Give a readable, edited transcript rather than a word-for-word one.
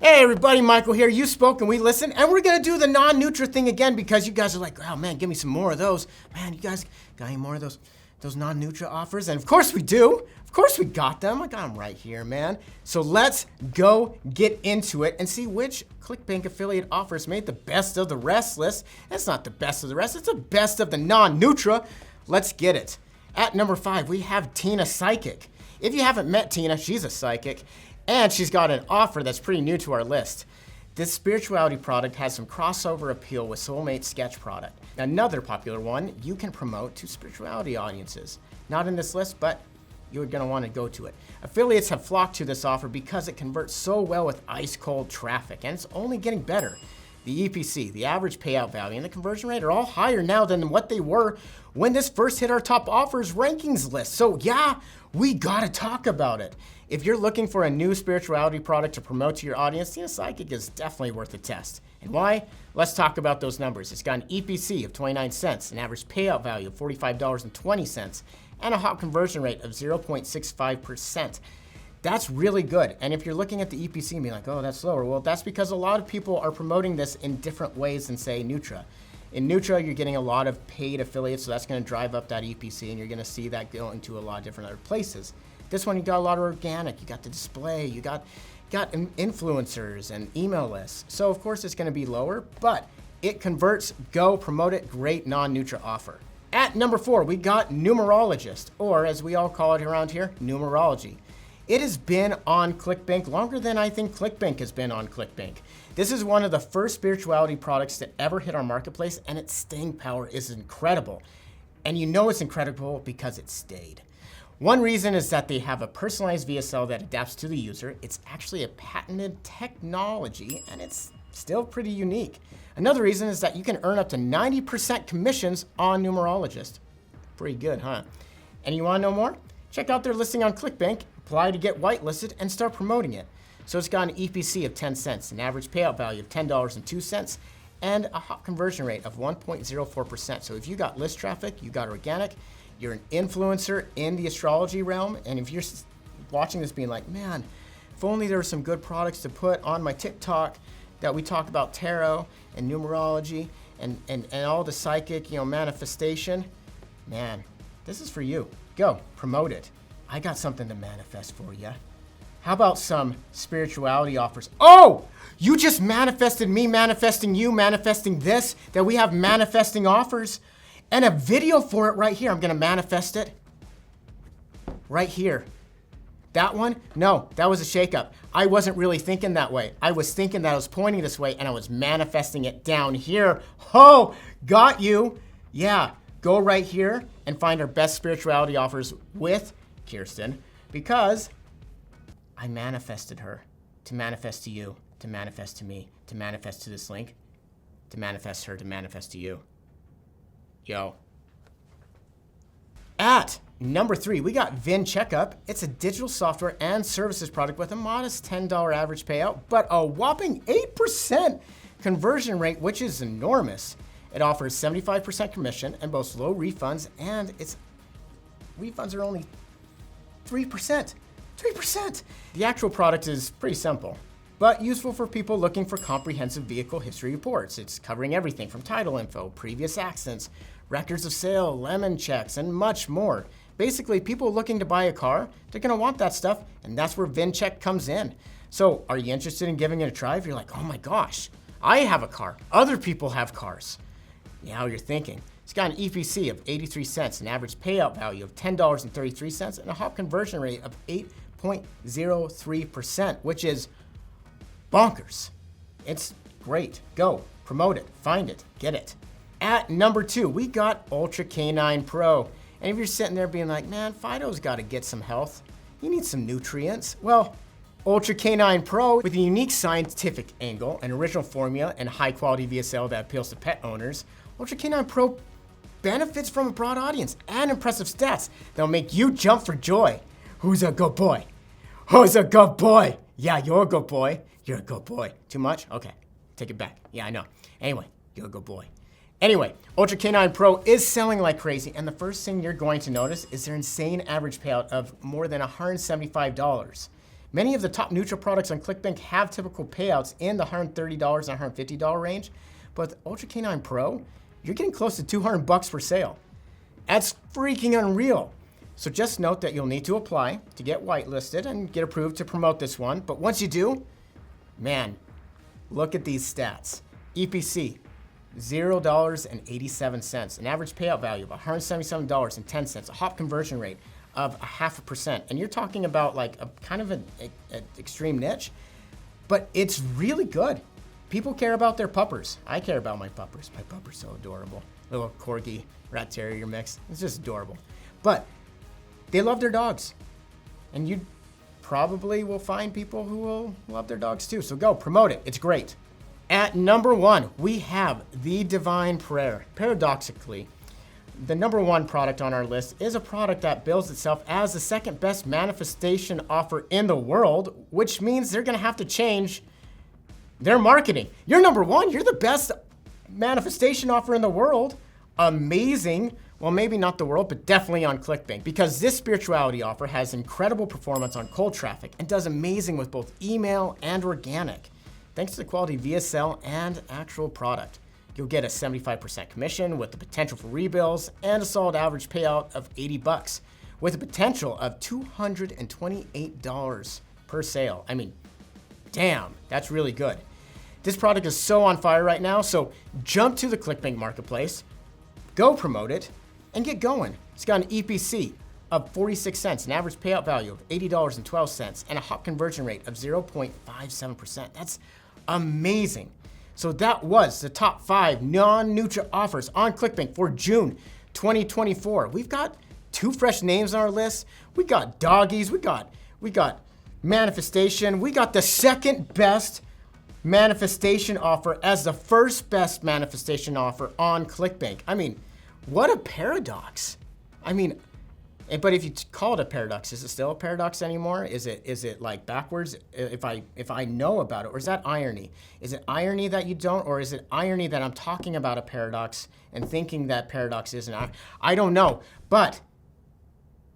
Hey everybody, Michael here. You spoke and we listened, and we're gonna do the Non-Nutra thing again because you guys are like, oh man, give me some more of those. Man, you guys got any more of those Non-Nutra offers? And of course we do. Of course we got them. I got them right here, man. So let's go get into it and see which ClickBank affiliate offers made the best of the rest list. It's not the best of the rest, it's the best of the Non-Nutra. Let's get it. At number 5, we have Tina Psychic. If you haven't met Tina, she's a psychic. And she's got an offer that's pretty new to our list. This spirituality product has some crossover appeal with Soulmate Sketch product. Another popular one you can promote to spirituality audiences. Not in this list, but you're gonna wanna go to it. Affiliates have flocked to this offer because it converts so well with ice cold traffic, and it's only getting better. The EPC, the average payout value, and the conversion rate are all higher now than what they were when this first hit our top offers rankings list. So yeah, we gotta talk about it. If you're looking for a new spirituality product to promote to your audience, Tina Psychic is definitely worth a test. And why? Let's talk about those numbers. It's got an EPC of 29 cents, an average payout value of $45.20, and a hot conversion rate of 0.65%. That's really good. And if you're looking at the EPC and being like, oh, that's lower, well, that's because a lot of people are promoting this in different ways than, say, Nutra. In Nutra, you're getting a lot of paid affiliates, so that's going to drive up that EPC, and you're going to see that going to a lot of different other places. This one, you got a lot of organic. You got the display. You got influencers and email lists. So, of course, it's going to be lower, but it converts. Go promote it. Great non-Nutra offer. At number 4, we got Numerologist, or as we all call it around here, numerology. It has been on ClickBank longer than I think ClickBank has been on ClickBank. This is one of the first spirituality products to ever hit our marketplace, and its staying power is incredible. And you know it's incredible because it stayed. One reason is that they have a personalized VSL that adapts to the user. It's actually a patented technology, and it's still pretty unique. Another reason is that you can earn up to 90% commissions on Numerologist. Pretty good, huh? And you wanna know more? Check out their listing on ClickBank, apply to get whitelisted, and start promoting it. So it's got an EPC of 10 cents, an average payout value of $10.02, and a hot conversion rate of 1.04%. So if you got list traffic, you got organic, you're an influencer in the astrology realm, and if you're watching this being like, man, if only there were some good products to put on my TikTok that we talk about tarot and numerology and all the psychic, manifestation, man, this is for you. Go, promote it. I got something to manifest for you. How about some spirituality offers? Oh, you just manifested me, manifesting you, manifesting this, that we have manifesting offers. And a video for it right here. I'm gonna manifest it right here. That one? No, that was a shakeup. I wasn't really thinking that way. I was thinking that I was pointing this way and I was manifesting it down here. Oh, got you. Yeah, go right here and find our best spirituality offers with Kirsten because I manifested her to manifest to you, to manifest to me, to manifest to this link, to manifest her, to manifest to you. Yo. At number 3, we got Vin Checkup. It's a digital software and services product with a modest $10 average payout, but a whopping 8% conversion rate, which is enormous. It offers 75% commission and boasts low refunds, and its refunds are only 3%. 3%! The actual product is pretty simple, but useful for people looking for comprehensive vehicle history reports. It's covering everything from title info, previous accidents, records of sale, lemon checks, and much more. Basically, people looking to buy a car, they're gonna want that stuff, and that's where VinCheck comes in. So, are you interested in giving it a try? If you're like, oh my gosh, I have a car, other people have cars. Now you're thinking. It's got an EPC of 83 cents, an average payout value of $10.33, and a hot conversion rate of 8.03%, which is bonkers. It's great. Go, promote it, find it, get it. At number 2, we got Ultra K9 Pro. And if you're sitting there being like, man, Fido's got to get some health. You need some nutrients. Well, Ultra K9 Pro with a unique scientific angle, an original formula, and high quality VSL that appeals to pet owners, Ultra K9 Pro benefits from a broad audience and impressive stats that'll make you jump for joy. Who's a good boy? Who's a good boy? Yeah, you're a good boy. You're a good boy. Too much? Okay, take it back. Yeah, I know. Anyway, you're a good boy. Anyway, Ultra K9 Pro is selling like crazy, and the first thing you're going to notice is their insane average payout of more than $175. Many of the top Nutra products on ClickBank have typical payouts in the $130 and $150 range, but with Ultra K9 Pro, you're getting close to $200 per sale. That's freaking unreal. So just note that you'll need to apply to get whitelisted and get approved to promote this one. But once you do, man, look at these stats. EPC, $0.87, an average payout value of $177.10, a hop conversion rate of 0.5%. And you're talking about like a kind of an extreme niche, but it's really good. People care about their puppers. I care about my puppers. My pupper's so adorable. Little corgi rat terrier mix. It's just adorable. But they love their dogs. And you probably will find people who will love their dogs too. So go promote it. It's great. At number 1, we have the Divine Prayer. Paradoxically, the number 1 product on our list is a product that bills itself as the second best manifestation offer in the world, which means they're going to have to change their marketing. You're number 1. You're the best manifestation offer in the world. Amazing. Well, maybe not the world, but definitely on ClickBank, because this spirituality offer has incredible performance on cold traffic and does amazing with both email and organic, thanks to the quality VSL and actual product. You'll get a 75% commission with the potential for rebills and a solid average payout of $80 with a potential of $228 per sale. I mean, damn, that's really good. This product is so on fire right now, so jump to the ClickBank marketplace, go promote it, and get going. It's got an EPC of 46 cents, an average payout value of $80.12, and a hop conversion rate of 0.57%. That's amazing. So that was the top 5 non-Nutra offers on ClickBank for June 2024. We've got 2 fresh names on our list. We got doggies, we got manifestation, we got the second best manifestation offer as the first best manifestation offer on ClickBank. I mean, what a paradox. I mean, but if you call it a paradox, is it still a paradox anymore? Is it like backwards if I know about it? Or is that irony? Is it irony that you don't? Or is it irony that I'm talking about a paradox and thinking that paradox isn't? I don't know. But